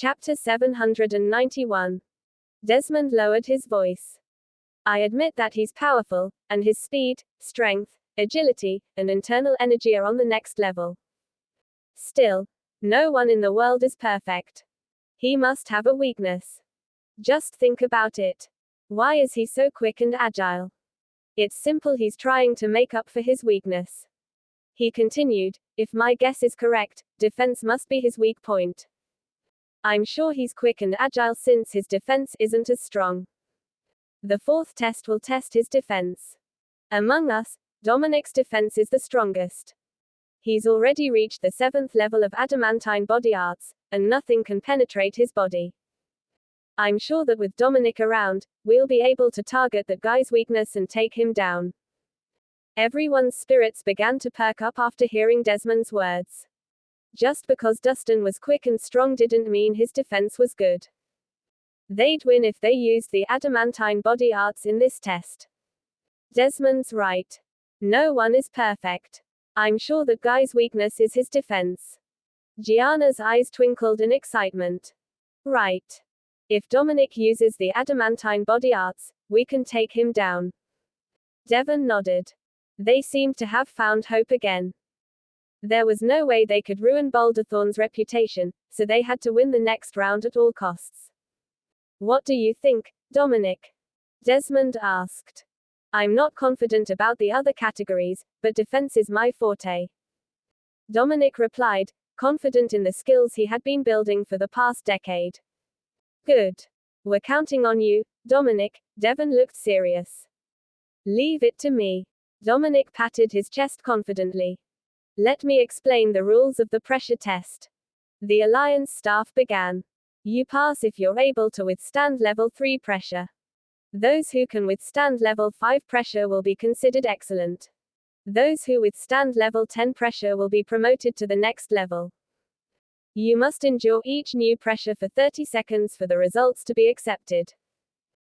Chapter 791. Desmond lowered his voice. I admit that he's powerful, and his speed, strength, agility, and internal energy are on the next level. Still, no one in the world is perfect. He must have a weakness. Just think about it. Why is he so quick and agile? It's simple, he's trying to make up for his weakness. He continued, if my guess is correct, defense must be his weak point. I'm sure he's quick and agile since his defense isn't as strong. The fourth test will test his defense. Among us, Dominic's defense is the strongest. He's already reached the 7th level of adamantine body arts, and nothing can penetrate his body. I'm sure that with Dominic around, we'll be able to target that guy's weakness and take him down. Everyone's spirits began to perk up after hearing Desmond's words. Just because Dustin was quick and strong didn't mean his defense was good. They'd win if they used the adamantine body arts in this test. Desmond's right. No one is perfect. I'm sure that guy's weakness is his defense. Gianna's eyes twinkled in excitement. Right. If Dominic uses the adamantine body arts, we can take him down. Devon nodded. They seemed to have found hope again. There was no way they could ruin Boulderthorn's reputation, so they had to win the next round at all costs. What do you think, Dominic? Desmond asked. I'm not confident about the other categories, but defense is my forte. Dominic replied, confident in the skills he had been building for the past decade. Good. We're counting on you, Dominic. Devon looked serious. Leave it to me. Dominic patted his chest confidently. Let me explain the rules of the pressure test. The Alliance staff began. You pass if you're able to withstand level 3 pressure. Those who can withstand level 5 pressure will be considered excellent. Those who withstand level 10 pressure will be promoted to the next level. You must endure each new pressure for 30 seconds for the results to be accepted.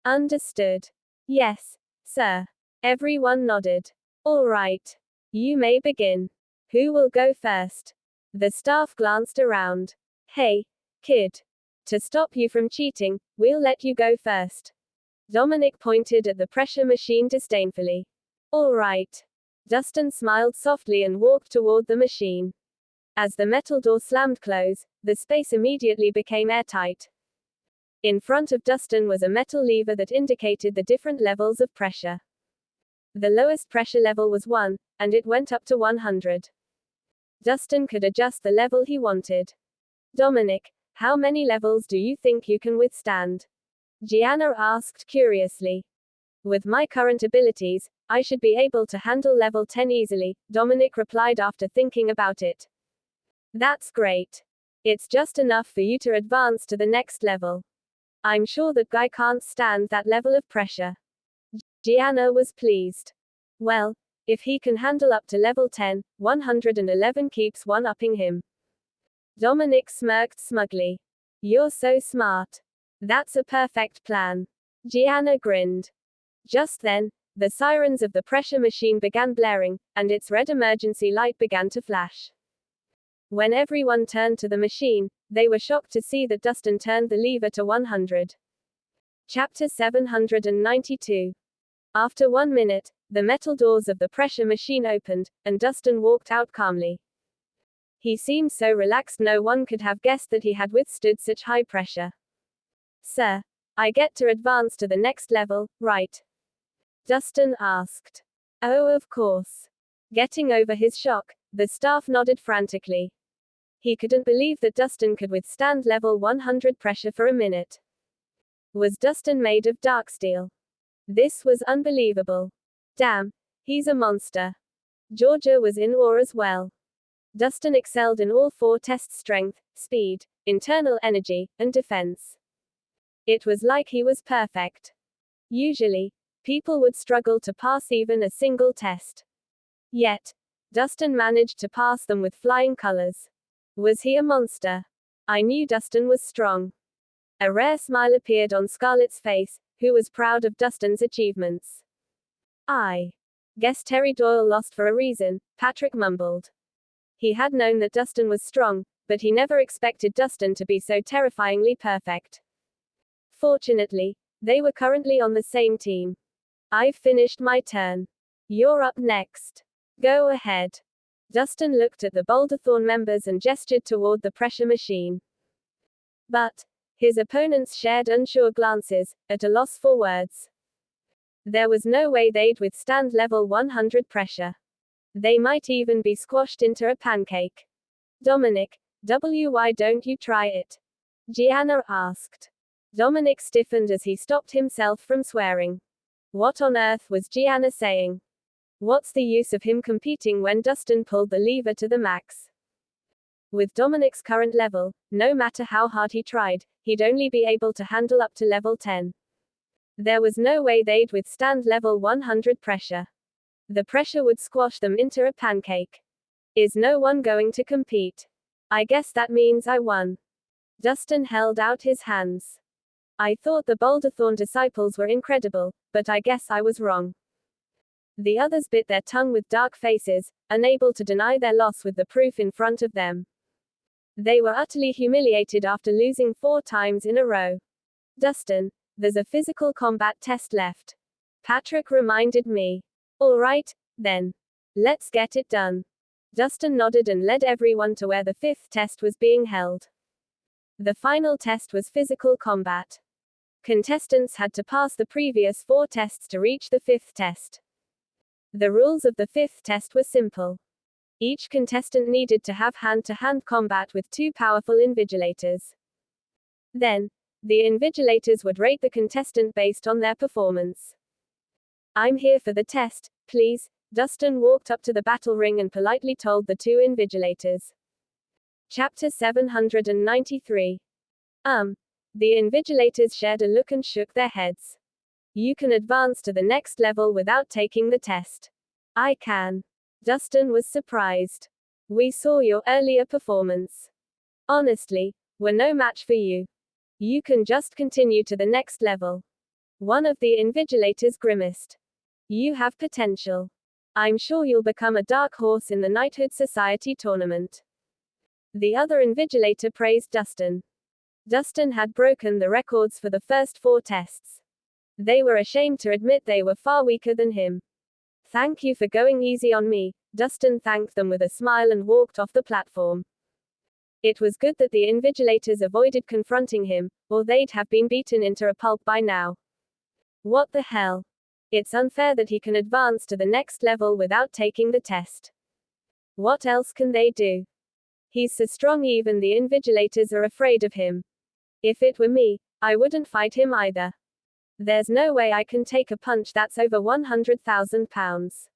Understood. Yes, sir. Everyone nodded. All right. You may begin. Who will go first? The staff glanced around. Hey, kid. To stop you from cheating, we'll let you go first. Dominic pointed at the pressure machine disdainfully. All right. Dustin smiled softly and walked toward the machine. As the metal door slammed close, the space immediately became airtight. In front of Dustin was a metal lever that indicated the different levels of pressure. The lowest pressure level was 1, and it went up to 100. Dustin could adjust the level he wanted. Dominic, how many levels do you think you can withstand? Gianna asked curiously. With my current abilities, I should be able to handle level 10 easily, Dominic replied after thinking about it. That's great. It's just enough for you to advance to the next level. I'm sure that guy can't stand that level of pressure. Gianna was pleased. Well, if he can handle up to level 10, 111 keeps one-upping him. Dominic smirked smugly. You're so smart. That's a perfect plan. Gianna grinned. Just then, the sirens of the pressure machine began blaring, and its red emergency light began to flash. When everyone turned to the machine, they were shocked to see that Dustin turned the lever to 100. Chapter 792. After 1 minute, the metal doors of the pressure machine opened, and Dustin walked out calmly. He seemed so relaxed no one could have guessed that he had withstood such high pressure. Sir, I get to advance to the next level, right? Dustin asked. Oh, of course. Getting over his shock, the staff nodded frantically. He couldn't believe that Dustin could withstand level 100 pressure for a minute. Was Dustin made of dark steel? This was unbelievable. Damn, he's a monster. Georgia was in awe as well. Dustin excelled in all 4 tests: strength, speed, internal energy, and defense. It was like he was perfect. Usually, people would struggle to pass even a single test. Yet, Dustin managed to pass them with flying colors. Was he a monster? I knew Dustin was strong. A rare smile appeared on Scarlett's face, who was proud of Dustin's achievements. I guess Terry Doyle lost for a reason, Patrick mumbled. He had known that Dustin was strong, but he never expected Dustin to be so terrifyingly perfect. Fortunately, they were currently on the same team. I've finished my turn. You're up next. Go ahead. Dustin looked at the Boulderthorn members and gestured toward the pressure machine. But his opponents shared unsure glances, at a loss for words. There was no way they'd withstand level 100 pressure. They might even be squashed into a pancake. Dominic, why don't you try it? Gianna asked. Dominic stiffened as he stopped himself from swearing. What on earth was Gianna saying? What's the use of him competing when Dustin pulled the lever to the max? With Dominic's current level, no matter how hard he tried, he'd only be able to handle up to level 10. There was no way they'd withstand level 100 pressure. The pressure would squash them into a pancake. Is no one going to compete? I guess that means I won. Dustin held out his hands. I thought the Boulderthorn disciples were incredible, but I guess I was wrong. The others bit their tongue with dark faces, unable to deny their loss with the proof in front of them. They were utterly humiliated after losing 4 times in a row. Dustin, there's a physical combat test left. Patrick reminded me. All right, then. Let's get it done. Dustin nodded and led everyone to where the 5th test was being held. The final test was physical combat. Contestants had to pass the previous 4 tests to reach the 5th test. The rules of the 5th test were simple. Each contestant needed to have hand-to-hand combat with 2 powerful invigilators. Then, the invigilators would rate the contestant based on their performance. I'm here for the test, please. Dustin walked up to the battle ring and politely told the 2 invigilators. Chapter 793. The invigilators shared a look and shook their heads. You can advance to the next level without taking the test. I can. Dustin was surprised. We saw your earlier performance. Honestly, we're no match for you. You can just continue to the next level. One of the invigilators grimaced. You have potential. I'm sure you'll become a dark horse in the Knighthood Society tournament. The other invigilator praised Dustin. Dustin had broken the records for the first 4 tests. They were ashamed to admit they were far weaker than him. Thank you for going easy on me, Dustin thanked them with a smile and walked off the platform. It was good that the invigilators avoided confronting him, or they'd have been beaten into a pulp by now. What the hell? It's unfair that he can advance to the next level without taking the test. What else can they do? He's so strong even the invigilators are afraid of him. If it were me, I wouldn't fight him either. There's no way I can take a punch that's over 100,000 pounds.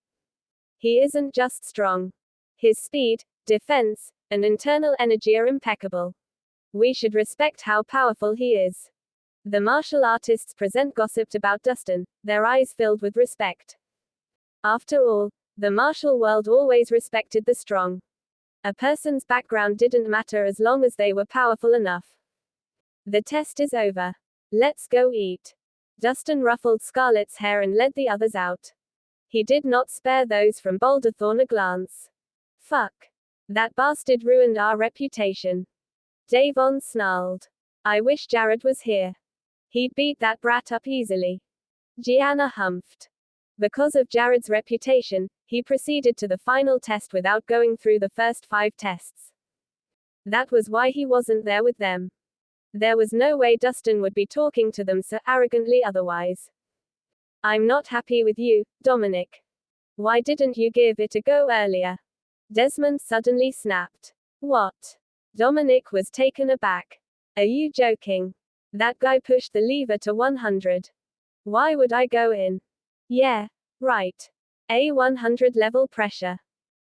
He isn't just strong. His speed, defense, and internal energy are impeccable. We should respect how powerful he is. The martial artists present gossiped about Dustin, their eyes filled with respect. After all, the martial world always respected the strong. A person's background didn't matter as long as they were powerful enough. The test is over. Let's go eat. Dustin ruffled Scarlett's hair and led the others out. He did not spare those from Boulderthorn a glance. Fuck. That bastard ruined our reputation. Davon snarled. I wish Jared was here. He'd beat that brat up easily. Gianna humphed. Because of Jared's reputation, he proceeded to the final test without going through the first 5 tests. That was why he wasn't there with them. There was no way Dustin would be talking to them so arrogantly otherwise. I'm not happy with you, Dominic. Why didn't you give it a go earlier? Desmond suddenly snapped. What? Dominic was taken aback. Are you joking? That guy pushed the lever to 100. Why would I go in? Yeah, right. A 100 level pressure.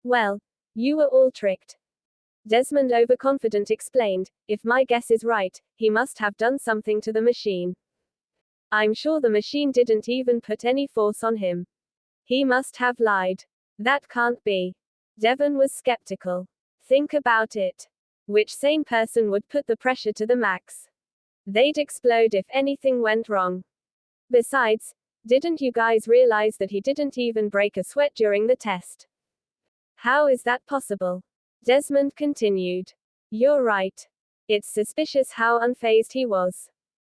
Well, you were all tricked. Desmond overconfident explained, if my guess is right, he must have done something to the machine. I'm sure the machine didn't even put any force on him. He must have lied. That can't be. Devon was skeptical. Think about it. Which sane person would put the pressure to the max? They'd explode if anything went wrong. Besides, didn't you guys realize that he didn't even break a sweat during the test? How is that possible? Desmond continued. You're right. It's suspicious how unfazed he was.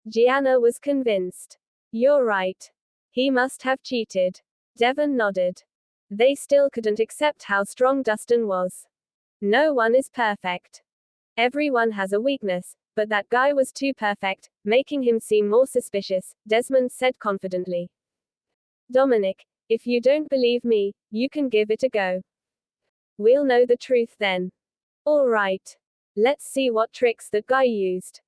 Gianna was convinced. You're right. He must have cheated. Devon nodded. They still couldn't accept how strong Dustin was. No one is perfect. Everyone has a weakness, but that guy was too perfect, making him seem more suspicious, Desmond said confidently. Dominic, if you don't believe me, you can give it a go. We'll know the truth then. All right. Let's see what tricks that guy used.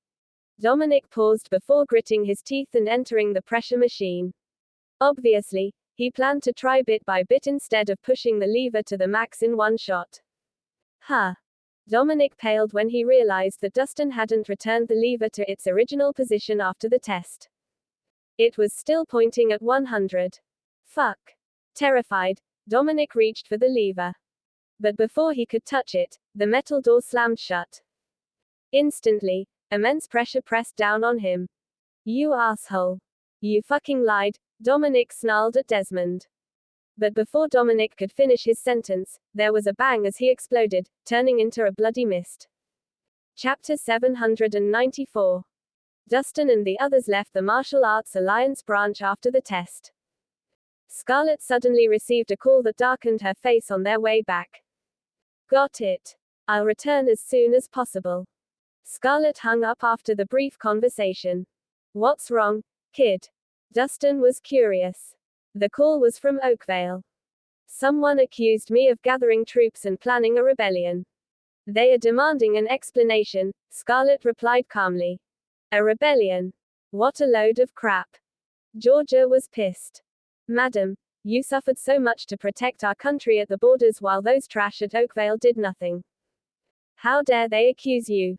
Dominic paused before gritting his teeth and entering the pressure machine. Obviously, he planned to try bit by bit instead of pushing the lever to the max in one shot. Huh. Dominic paled when he realized that Dustin hadn't returned the lever to its original position after the test. It was still pointing at 100. Fuck. Terrified, Dominic reached for the lever. But before he could touch it, the metal door slammed shut. Instantly, immense pressure pressed down on him. You asshole. You fucking lied, Dominic snarled at Desmond. But before Dominic could finish his sentence, there was a bang as he exploded, turning into a bloody mist. Chapter 794. Dustin and the others left the Martial Arts Alliance branch after the test. Scarlett suddenly received a call that darkened her face on their way back. Got it. I'll return as soon as possible. Scarlett hung up after the brief conversation. What's wrong, kid? Dustin was curious. The call was from Oakvale. Someone accused me of gathering troops and planning a rebellion. They are demanding an explanation, Scarlett replied calmly. A rebellion? What a load of crap. Georgia was pissed. Madam, you suffered so much to protect our country at the borders while those trash at Oakvale did nothing. How dare they accuse you?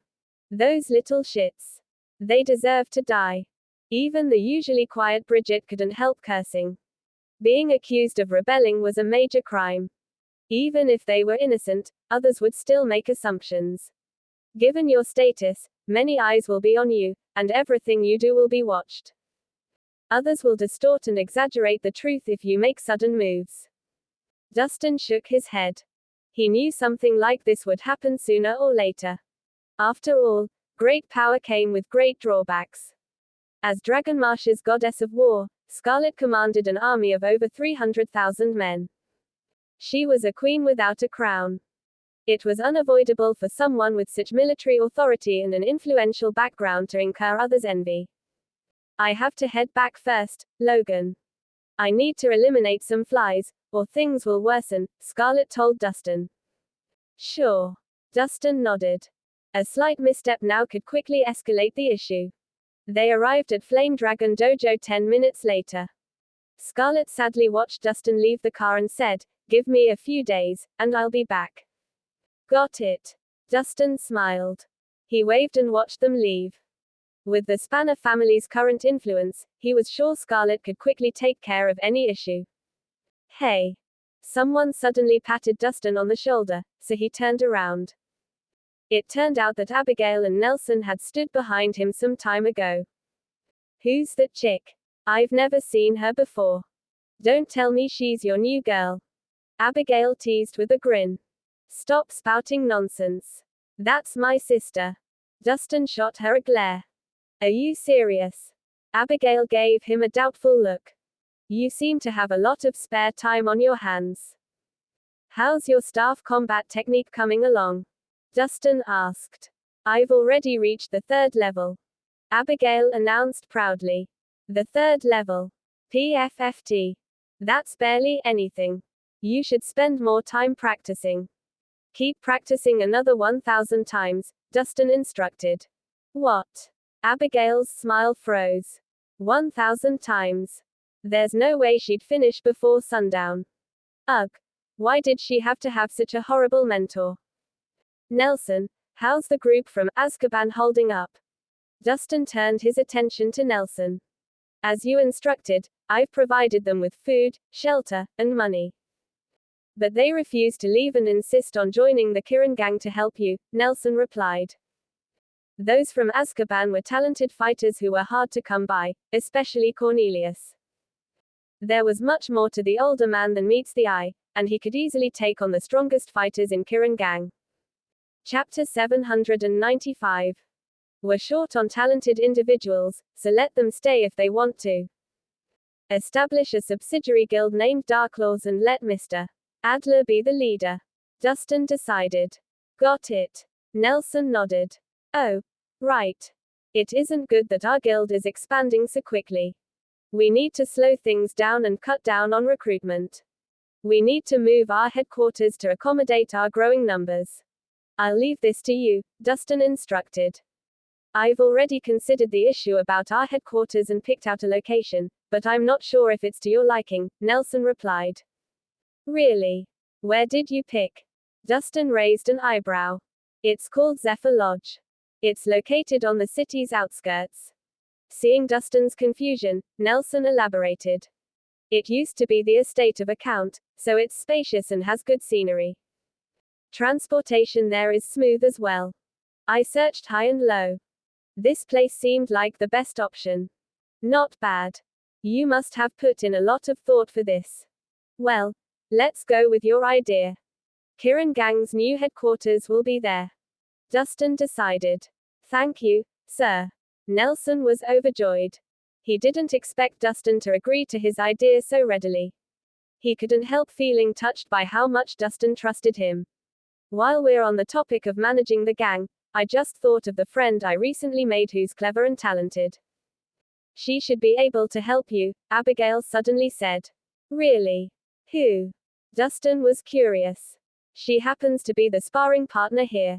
Those little shits. They deserve to die. Even the usually quiet Bridget couldn't help cursing. Being accused of rebelling was a major crime. Even if they were innocent, others would still make assumptions. Given your status, many eyes will be on you, and everything you do will be watched. Others will distort and exaggerate the truth if you make sudden moves. Dustin shook his head. He knew something like this would happen sooner or later. After all, great power came with great drawbacks. As Dragonmarsh's goddess of war, Scarlett commanded an army of over 300,000 men. She was a queen without a crown. It was unavoidable for someone with such military authority and an influential background to incur others' envy. I have to head back first, Logan. I need to eliminate some flies, or things will worsen, Scarlett told Dustin. Sure. Dustin nodded. A slight misstep now could quickly escalate the issue. They arrived at Flame Dragon Dojo 10 minutes later. Scarlett sadly watched Dustin leave the car and said, "Give me a few days, and I'll be back." Got it. Dustin smiled. He waved and watched them leave. With the Spanner family's current influence, he was sure Scarlett could quickly take care of any issue. Hey. Someone suddenly patted Dustin on the shoulder, so he turned around. It turned out that Abigail and Nelson had stood behind him some time ago. Who's that chick? I've never seen her before. Don't tell me she's your new girl. Abigail teased with a grin. Stop spouting nonsense. That's my sister. Dustin shot her a glare. Are you serious? Abigail gave him a doubtful look. You seem to have a lot of spare time on your hands. How's your staff combat technique coming along? Dustin asked. I've already reached the 3rd level. Abigail announced proudly. The 3rd level. PFFT. That's barely anything. You should spend more time practicing. Keep practicing another 1,000 times, Dustin instructed. What? Abigail's smile froze. 1,000 times. There's no way she'd finish before sundown. Ugh. Why did she have to have such a horrible mentor? Nelson, how's the group from Azkaban holding up? Dustin turned his attention to Nelson. As you instructed, I've provided them with food, shelter, and money. But they refuse to leave and insist on joining the Kirin gang to help you, Nelson replied. Those from Azkaban were talented fighters who were hard to come by, especially Cornelius. There was much more to the older man than meets the eye, and he could easily take on the strongest fighters in Kirin gang. Chapter 795. We're short on talented individuals, so let them stay if they want to. Establish a subsidiary guild named Darklaws and let Mr. Adler be the leader. Dustin decided. Got it. Nelson nodded. Oh, right. It isn't good that our guild is expanding so quickly. We need to slow things down and cut down on recruitment. We need to move our headquarters to accommodate our growing numbers. I'll leave this to you, Dustin instructed. I've already considered the issue about our headquarters and picked out a location, but I'm not sure if it's to your liking, Nelson replied. Really? Where did you pick? Dustin raised an eyebrow. It's called Zephyr Lodge. It's located on the city's outskirts. Seeing Dustin's confusion, Nelson elaborated. It used to be the estate of a count, so it's spacious and has good scenery. Transportation there is smooth as well. I searched high and low. This place seemed like the best option. Not bad. You must have put in a lot of thought for this. Well, let's go with your idea. Kirin Gang's new headquarters will be there. Dustin decided. Thank you, sir. Nelson was overjoyed. He didn't expect Dustin to agree to his idea so readily. He couldn't help feeling touched by how much Dustin trusted him. While we're on the topic of managing the gang, I just thought of the friend I recently made who's clever and talented. She should be able to help you, Abigail suddenly said. Really? Who? Dustin was curious. She happens to be the sparring partner here.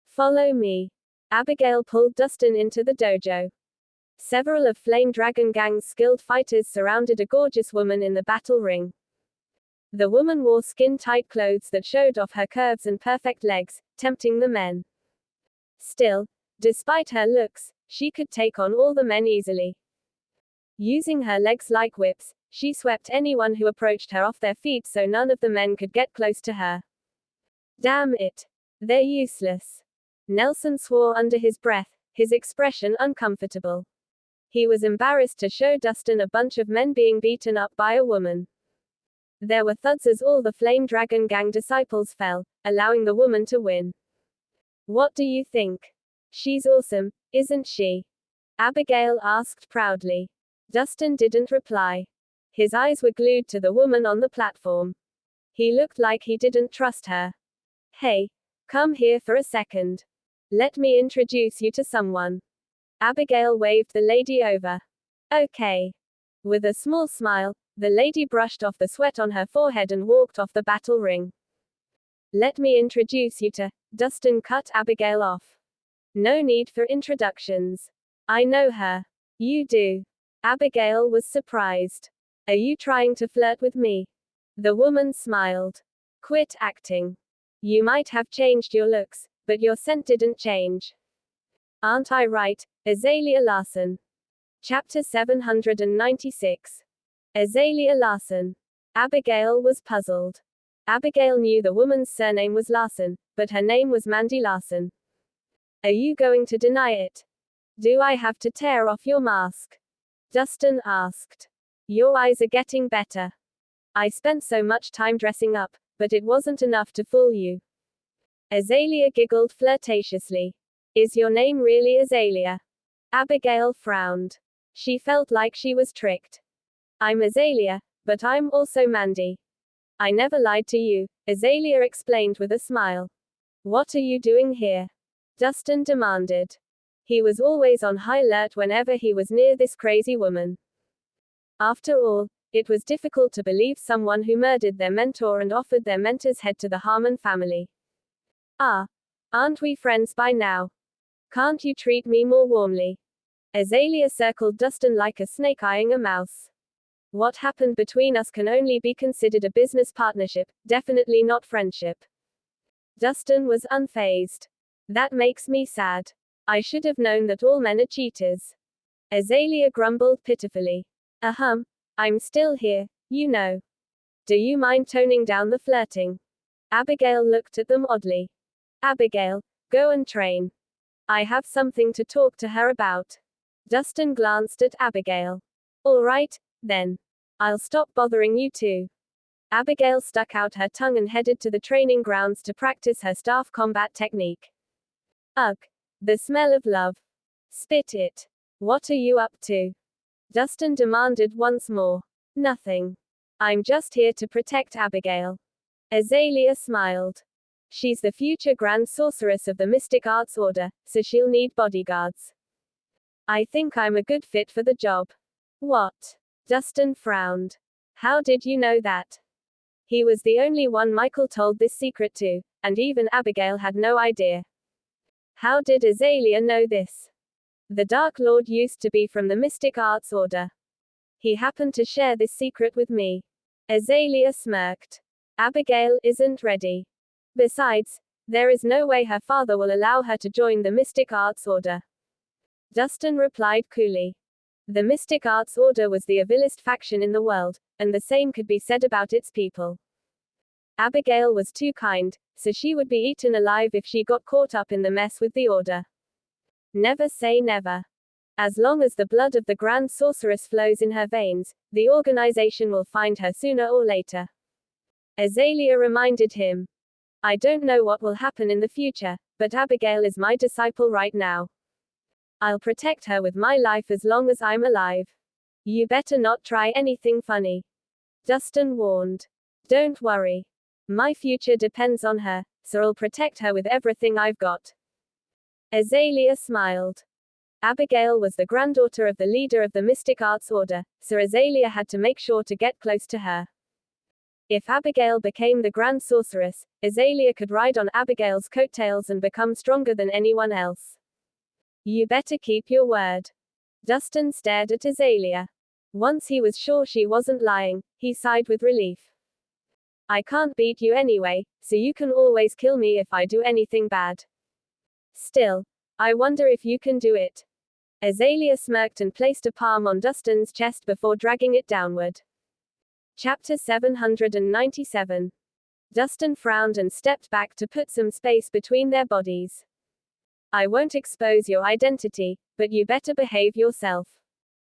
Follow me. Abigail pulled Dustin into the dojo. Several of Flame Dragon Gang's skilled fighters surrounded a gorgeous woman in the battle ring. The woman wore skin-tight clothes that showed off her curves and perfect legs, tempting the men. Still, despite her looks, she could take on all the men easily. Using her legs like whips, she swept anyone who approached her off their feet so none of the men could get close to her. Damn it. They're useless. Nelson swore under his breath, his expression uncomfortable. He was embarrassed to show Dustin a bunch of men being beaten up by a woman. There were thuds as all the Flame Dragon Gang disciples fell, allowing the woman to win. What do you think? She's awesome, isn't she? Abigail asked proudly. Dustin didn't reply. His eyes were glued to the woman on the platform. He looked like he didn't trust her. Hey, come here for a second. Let me introduce you to someone. Abigail waved the lady over. Okay. With a small smile, the lady brushed off the sweat on her forehead and walked off the battle ring. Let me introduce you to, Dustin cut Abigail off. No need for introductions. I know her. You do. Abigail was surprised. Are you trying to flirt with me? The woman smiled. Quit acting. You might have changed your looks, but your scent didn't change. Aren't I right, Azalea Larson? Chapter 796. Azalea Larson. Abigail was puzzled. Abigail knew the woman's surname was Larson, but her name was Mandy Larson. Are you going to deny it? Do I have to tear off your mask? Dustin asked. Your eyes are getting better. I spent so much time dressing up, but it wasn't enough to fool you. Azalea giggled flirtatiously. Is your name really Azalea? Abigail frowned. She felt like she was tricked. I'm Azalea, but I'm also Mandy. I never lied to you, Azalea explained with a smile. What are you doing here? Dustin demanded. He was always on high alert whenever he was near this crazy woman. After all, it was difficult to believe someone who murdered their mentor and offered their mentor's head to the Harmon family. Ah, aren't we friends by now? Can't you treat me more warmly? Azalea circled Dustin like a snake eyeing a mouse. What happened between us can only be considered a business partnership, definitely not friendship. Dustin was unfazed. That makes me sad. I should have known that all men are cheaters. Azalea grumbled pitifully. I'm still here, you know. Do you mind toning down the flirting? Abigail looked at them oddly. Abigail, go and train. I have something to talk to her about. Dustin glanced at Abigail. All right, then. I'll stop bothering you two. Abigail stuck out her tongue and headed to the training grounds to practice her staff combat technique. Ugh. The smell of love. Spit it. What are you up to? Dustin demanded once more. Nothing. I'm just here to protect Abigail. Azalea smiled. She's the future Grand Sorceress of the Mystic Arts Order, so she'll need bodyguards. I think I'm a good fit for the job. What? Dustin frowned. How did you know that? He was the only one Michael told this secret to, and even Abigail had no idea. How did Azalea know this? The Dark Lord used to be from the Mystic Arts Order. He happened to share this secret with me. Azalea smirked. Abigail isn't ready. Besides, there is no way her father will allow her to join the Mystic Arts Order. Dustin replied coolly. The Mystic Arts Order was the evilest faction in the world, and the same could be said about its people. Abigail was too kind, so she would be eaten alive if she got caught up in the mess with the Order. Never say never. As long as the blood of the Grand Sorceress flows in her veins, the organization will find her sooner or later. Azalea reminded him. I don't know what will happen in the future, but Abigail is my disciple right now. I'll protect her with my life as long as I'm alive. You better not try anything funny. Dustin warned. Don't worry. My future depends on her, so I'll protect her with everything I've got. Azalea smiled. Abigail was the granddaughter of the leader of the Mystic Arts Order, so Azalea had to make sure to get close to her. If Abigail became the Grand Sorceress, Azalea could ride on Abigail's coattails and become stronger than anyone else. You better keep your word. Dustin stared at Azalea. Once he was sure she wasn't lying, he sighed with relief. I can't beat you anyway, so you can always kill me if I do anything bad. Still, I wonder if you can do it. Azalea smirked and placed a palm on Dustin's chest before dragging it downward. Chapter 797. Dustin frowned and stepped back to put some space between their bodies. I won't expose your identity, but you better behave yourself.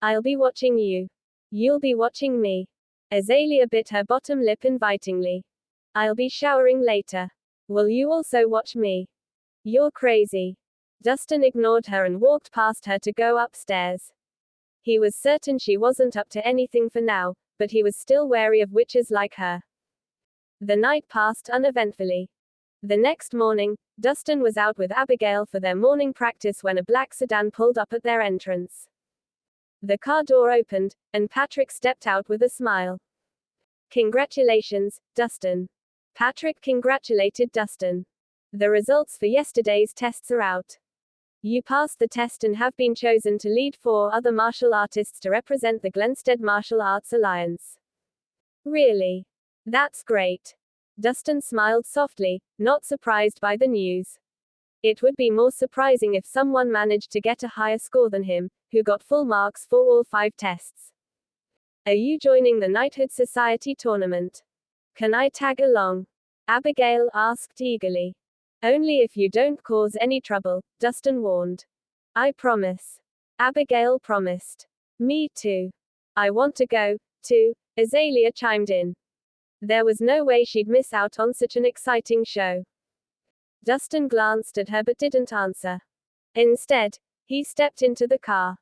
I'll be watching you. You'll be watching me. Azalea bit her bottom lip invitingly. I'll be showering later. Will you also watch me? You're crazy. Dustin ignored her and walked past her to go upstairs. He was certain she wasn't up to anything for now, but he was still wary of witches like her. The night passed uneventfully. The next morning, Dustin was out with Abigail for their morning practice when a black sedan pulled up at their entrance. The car door opened, and Patrick stepped out with a smile. Congratulations, Dustin. Patrick congratulated Dustin. The results for yesterday's tests are out. You passed the test and have been chosen to lead 4 other martial artists to represent the Glenstead Martial Arts Alliance. Really? That's great. Dustin smiled softly, not surprised by the news. It would be more surprising if someone managed to get a higher score than him, who got full marks for all 5 tests. Are you joining the Knighthood Society tournament? Can I tag along? Abigail asked eagerly. Only if you don't cause any trouble, Dustin warned. I promise. Abigail promised. Me too. I want to go, too, Azalea chimed in. There was no way she'd miss out on such an exciting show. Dustin glanced at her but didn't answer. Instead, he stepped into the car.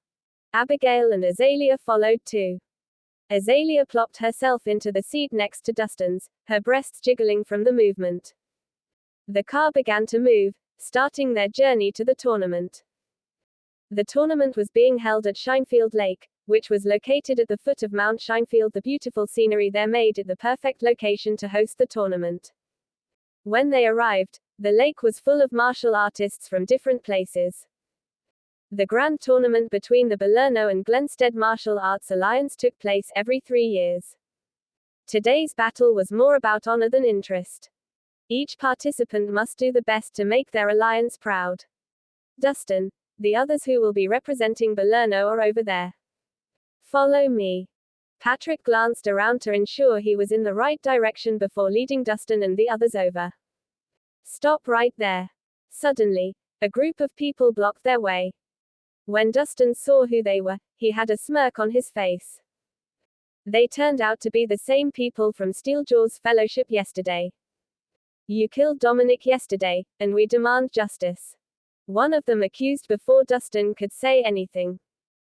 Abigail and Azalea followed too. Azalea plopped herself into the seat next to Dustin's, her breasts jiggling from the movement. The car began to move, starting their journey to the tournament. The tournament was being held at Shinefield Lake, which was located at the foot of Mount Shinefield. The beautiful scenery there made it the perfect location to host the tournament. When they arrived, the lake was full of martial artists from different places. The grand tournament between the Balerno and Glenstead Martial Arts Alliance took place every 3 years. Today's battle was more about honor than interest. Each participant must do the best to make their alliance proud. Dustin, the others who will be representing Balerno are over there. Follow me. Patrick glanced around to ensure he was in the right direction before leading Dustin and the others over. Stop right there. Suddenly, a group of people blocked their way. When Dustin saw who they were, he had a smirk on his face. They turned out to be the same people from Steeljaw's fellowship yesterday. You killed Dominic yesterday, and we demand justice. One of them accused before Dustin could say anything.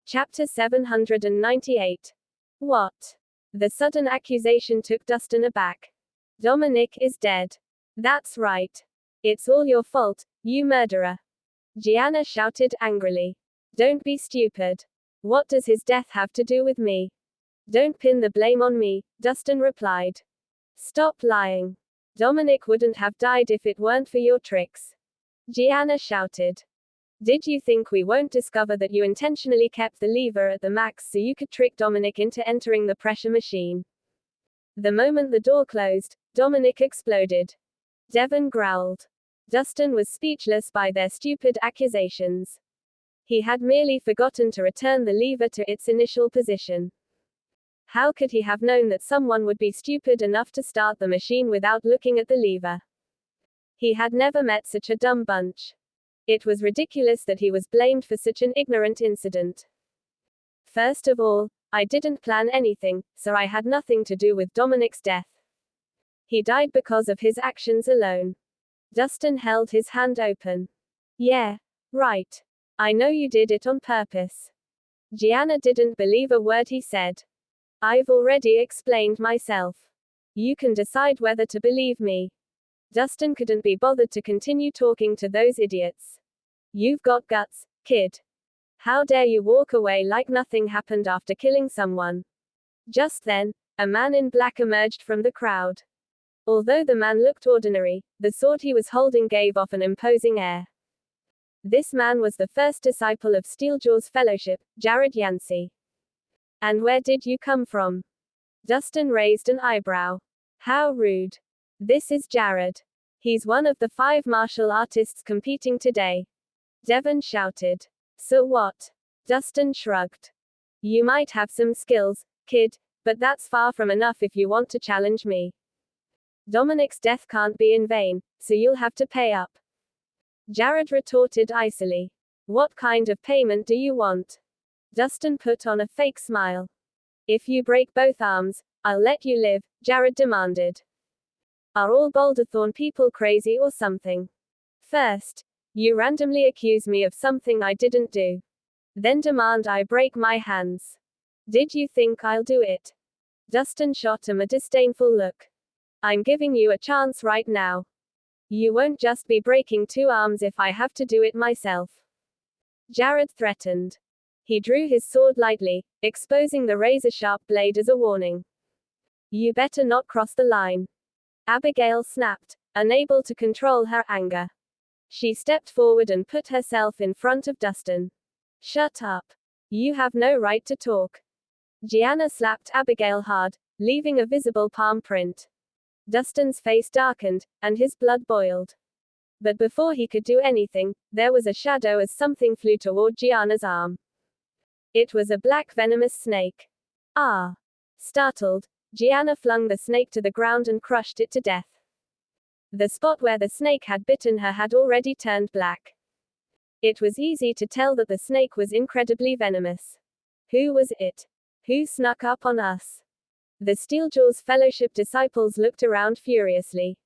Chapter 798. What? The sudden accusation took Dustin aback. Dominic is dead. That's right. It's all your fault, you murderer. Gianna shouted angrily. Don't be stupid. What does his death have to do with me? Don't pin the blame on me, Dustin replied. Stop lying. Dominic wouldn't have died if it weren't for your tricks. Gianna shouted. Did you think we won't discover that you intentionally kept the lever at the max so you could trick Dominic into entering the pressure machine? The moment the door closed, Dominic exploded. Devon growled. Dustin was speechless by their stupid accusations. He had merely forgotten to return the lever to its initial position. How could he have known that someone would be stupid enough to start the machine without looking at the lever? He had never met such a dumb bunch. It was ridiculous that he was blamed for such an ignorant incident. First of all, I didn't plan anything, so I had nothing to do with Dominic's death. He died because of his actions alone. Dustin held his hand open. Yeah, right. I know you did it on purpose. Gianna didn't believe a word he said. I've already explained myself. You can decide whether to believe me. Dustin couldn't be bothered to continue talking to those idiots. You've got guts, kid. How dare you walk away like nothing happened after killing someone? Just then, a man in black emerged from the crowd. Although the man looked ordinary, the sword he was holding gave off an imposing air. This man was the first disciple of Steeljaw's fellowship, Jared Yancey. And where did you come from? Dustin raised an eyebrow. How rude. This is Jared. He's one of the 5 martial artists competing today. Devon shouted. So what? Dustin shrugged. You might have some skills, kid, but that's far from enough if you want to challenge me. Dominic's death can't be in vain, so you'll have to pay up. Jared retorted icily. What kind of payment do you want? Dustin put on a fake smile. If you break both arms, I'll let you live, Jared demanded. Are all Boulderthorn people crazy or something? First, you randomly accuse me of something I didn't do. Then demand I break my hands. Did you think I'll do it? Dustin shot him a disdainful look. I'm giving you a chance right now. You won't just be breaking 2 arms if I have to do it myself. Jared threatened. He drew his sword lightly, exposing the razor-sharp blade as a warning. You better not cross the line. Abigail snapped, unable to control her anger. She stepped forward and put herself in front of Dustin. Shut up. You have no right to talk. Gianna slapped Abigail hard, leaving a visible palm print. Dustin's face darkened, and his blood boiled. But before he could do anything, there was a shadow as something flew toward Gianna's arm. It was a black venomous snake. Ah! Startled, Gianna flung the snake to the ground and crushed it to death. The spot where the snake had bitten her had already turned black. It was easy to tell that the snake was incredibly venomous. Who was it? Who snuck up on us? The Steeljaw's fellowship disciples looked around furiously.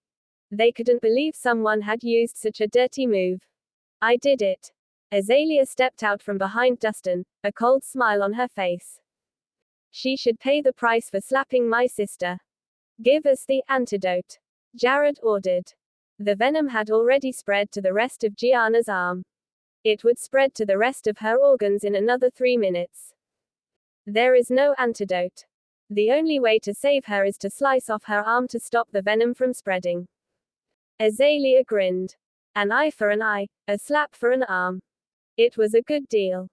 They couldn't believe someone had used such a dirty move. I did it. Azalea stepped out from behind Dustin, a cold smile on her face. She should pay the price for slapping my sister. Give us the antidote. Jared ordered. The venom had already spread to the rest of Gianna's arm. It would spread to the rest of her organs in another 3 minutes. There is no antidote. The only way to save her is to slice off her arm to stop the venom from spreading. Azalea grinned. An eye for an eye, a slap for an arm. It was a good deal.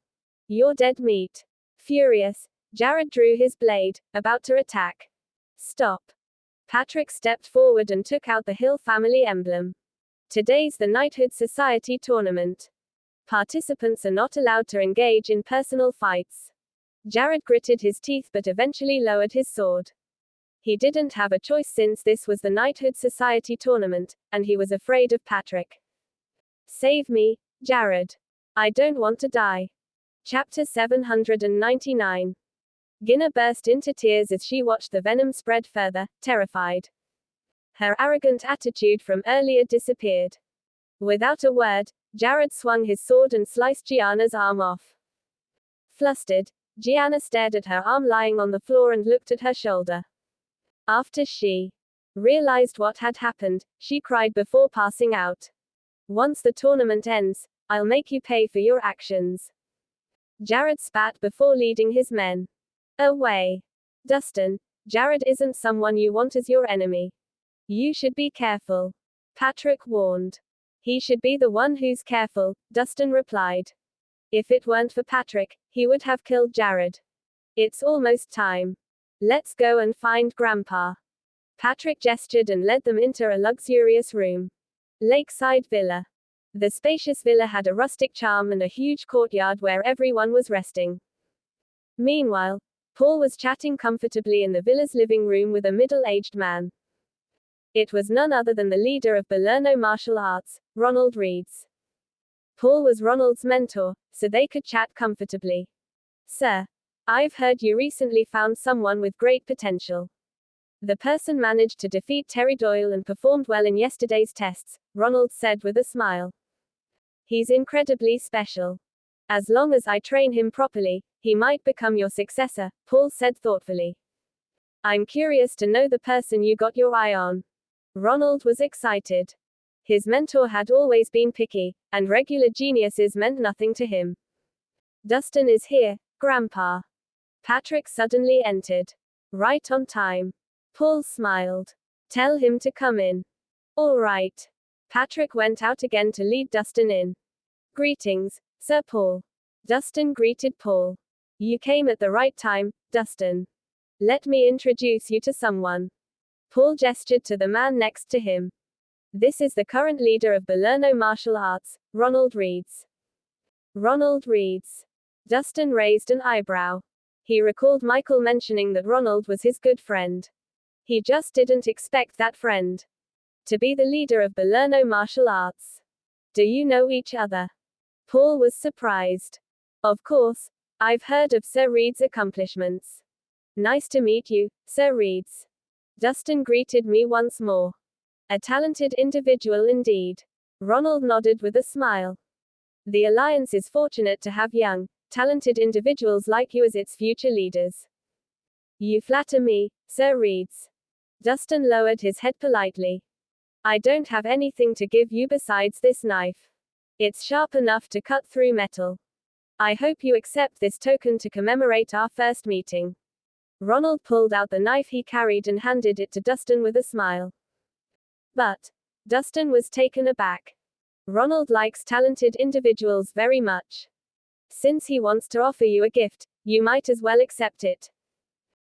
You're dead meat. Furious, Jared drew his blade, about to attack. Stop. Patrick stepped forward and took out the Hill family emblem. Today's the Knighthood Society tournament. Participants are not allowed to engage in personal fights. Jared gritted his teeth but eventually lowered his sword. He didn't have a choice since this was the Knighthood Society tournament, and he was afraid of Patrick. Save me, Jared. I don't want to die. Chapter 799. Ginna burst into tears as she watched the venom spread further, terrified. Her arrogant attitude from earlier disappeared. Without a word, Jared swung his sword and sliced Gianna's arm off. Flustered, Gianna stared at her arm lying on the floor and looked at her shoulder. After she realized what had happened, she cried before passing out. Once the tournament ends, I'll make you pay for your actions. Jared spat before leading his men away. Dustin, Jared isn't someone you want as your enemy. You should be careful. Patrick warned. He should be the one who's careful, Dustin replied. If it weren't for Patrick, he would have killed Jared. It's almost time. Let's go and find Grandpa. Patrick gestured and led them into a luxurious room. Lakeside Villa. The spacious villa had a rustic charm and a huge courtyard where everyone was resting. Meanwhile, Paul was chatting comfortably in the villa's living room with a middle-aged man. It was none other than the leader of Balerno martial arts, Rhys. Paul was Ronald's mentor, so they could chat comfortably. Sir, I've heard you recently found someone with great potential. The person managed to defeat Terry Doyle and performed well in yesterday's tests, Ronald said with a smile. He's incredibly special. As long as I train him properly, he might become your successor, Paul said thoughtfully. I'm curious to know the person you got your eye on. Ronald was excited. His mentor had always been picky, and regular geniuses meant nothing to him. Dustin is here, Grandpa. Patrick suddenly entered. Right on time. Paul smiled. Tell him to come in. All right. Patrick went out again to lead Dustin in. Greetings, Sir Paul. Dustin greeted Paul. You came at the right time, Dustin. Let me introduce you to someone. Paul gestured to the man next to him. This is the current leader of Balerno martial arts, Rhys. Rhys. Dustin raised an eyebrow. He recalled Michael mentioning that Ronald was his good friend. He just didn't expect that friend to be the leader of Balerno martial arts. Do you know each other? Paul was surprised. Of course, I've heard of Sir Rhys' accomplishments. Nice to meet you, Sir Rhys. Dustin greeted me once more. A talented individual indeed. Ronald nodded with a smile. The Alliance is fortunate to have young, talented individuals like you as its future leaders. You flatter me, Sir Rhys. Dustin lowered his head politely. I don't have anything to give you besides this knife. It's sharp enough to cut through metal. I hope you accept this token to commemorate our first meeting. Ronald pulled out the knife he carried and handed it to Dustin with a smile. But Dustin was taken aback. Ronald likes talented individuals very much. Since he wants to offer you a gift, you might as well accept it.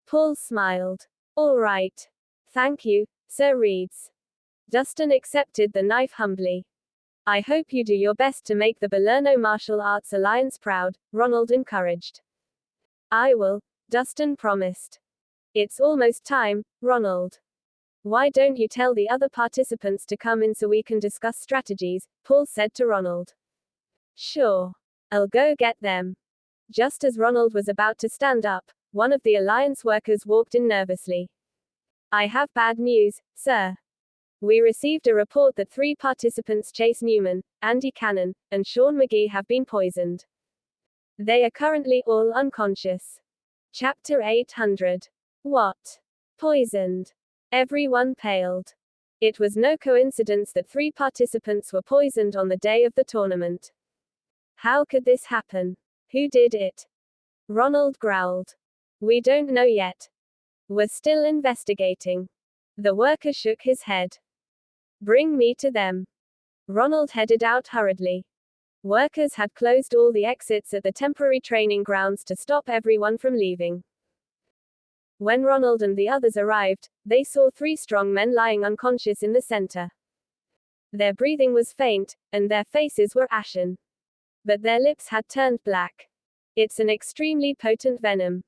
Paul smiled. All right. Thank you, Sir Rhys. Dustin accepted the knife humbly. I hope you do your best to make the Balerno Martial Arts Alliance proud, Ronald encouraged. I will, Dustin promised. It's almost time, Ronald. Why don't you tell the other participants to come in so we can discuss strategies, Paul said to Ronald. Sure. I'll go get them. Just as Ronald was about to stand up, one of the Alliance workers walked in nervously. I have bad news, sir. We received a report that 3 participants Chase Newman, Andy Cannon, and Sean McGee have been poisoned. They are currently all unconscious. Chapter 800. What? Poisoned. Everyone paled. It was no coincidence that 3 participants were poisoned on the day of the tournament. How could this happen? Who did it? Ronald growled. We don't know yet. We're still investigating. The worker shook his head. Bring me to them. Ronald headed out hurriedly. Workers had closed all the exits at the temporary training grounds to stop everyone from leaving. When Ronald and the others arrived, they saw 3 strong men lying unconscious in the center. Their breathing was faint, and their faces were ashen. But their lips had turned black. It's an extremely potent venom.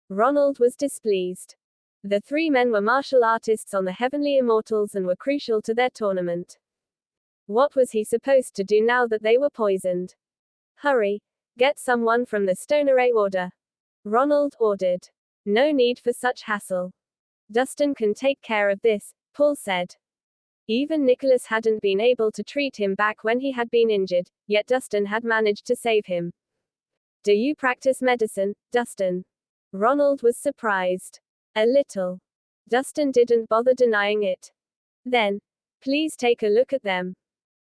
Ronald was displeased. The 3 men were martial artists on the Heavenly Immortals and were crucial to their tournament. What was he supposed to do now that they were poisoned? Hurry! Get someone from the Stoneray Order. Ronald ordered. No need for such hassle. Dustin can take care of this, Paul said. Even Nicholas hadn't been able to treat him back when he had been injured, yet Dustin had managed to save him. Do you practice medicine, Dustin? Ronald was surprised. A little. Dustin didn't bother denying it. Then, please take a look at them.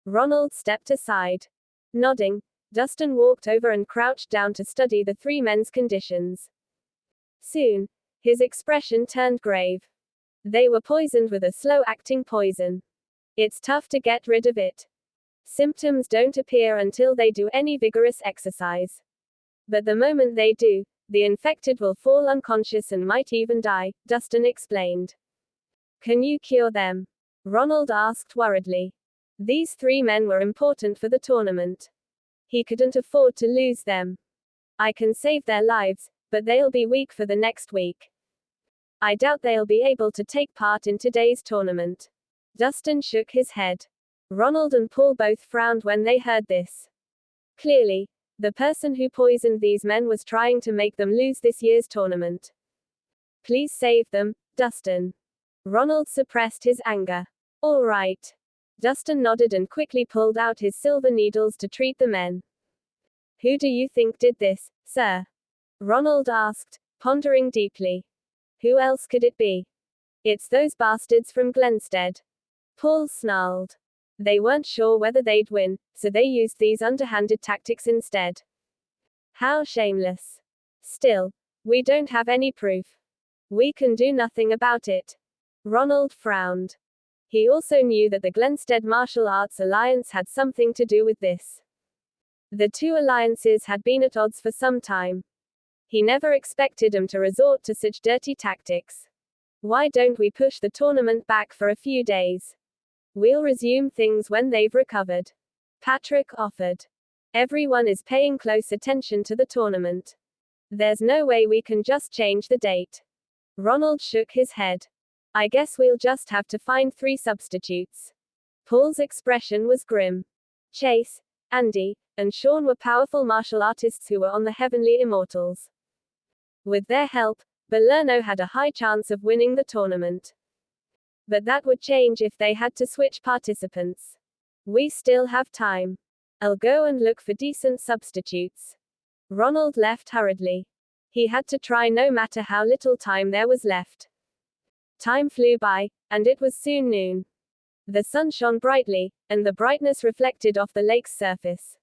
Ronald stepped aside. Nodding, Dustin walked over and crouched down to study the three men's conditions. Soon, his expression turned grave. They were poisoned with a slow-acting poison. It's tough to get rid of it. Symptoms don't appear until they do any vigorous exercise. But the moment they do, the infected will fall unconscious and might even die, Dustin explained. Can you cure them? Ronald asked worriedly. These three men were important for the tournament. He couldn't afford to lose them. I can save their lives, but they'll be weak for the next week. I doubt they'll be able to take part in today's tournament. Dustin shook his head. Ronald and Paul both frowned when they heard this. Clearly, the person who poisoned these men was trying to make them lose this year's tournament. Please save them, Dustin. Ronald suppressed his anger. All right. Dustin nodded and quickly pulled out his silver needles to treat the men. Who do you think did this, sir? Ronald asked, pondering deeply. Who else could it be? It's those bastards from Glenstead. Paul snarled. They weren't sure whether they'd win, so they used these underhanded tactics instead. How shameless. Still, we don't have any proof. We can do nothing about it. Ronald frowned. He also knew that the Glenstead Martial Arts Alliance had something to do with this. The two alliances had been at odds for some time. He never expected them to resort to such dirty tactics. Why don't we push the tournament back for a few days? We'll resume things when they've recovered. Patrick offered. Everyone is paying close attention to the tournament. There's no way we can just change the date. Ronald shook his head. I guess we'll just have to find 3 substitutes. Paul's expression was grim. Chase, Andy, and Sean were powerful martial artists who were on the Heavenly Immortals. With their help, Balerno had a high chance of winning the tournament. But that would change if they had to switch participants. We still have time. I'll go and look for decent substitutes. Ronald left hurriedly. He had to try no matter how little time there was left. Time flew by, and it was soon noon. The sun shone brightly, and the brightness reflected off the lake's surface.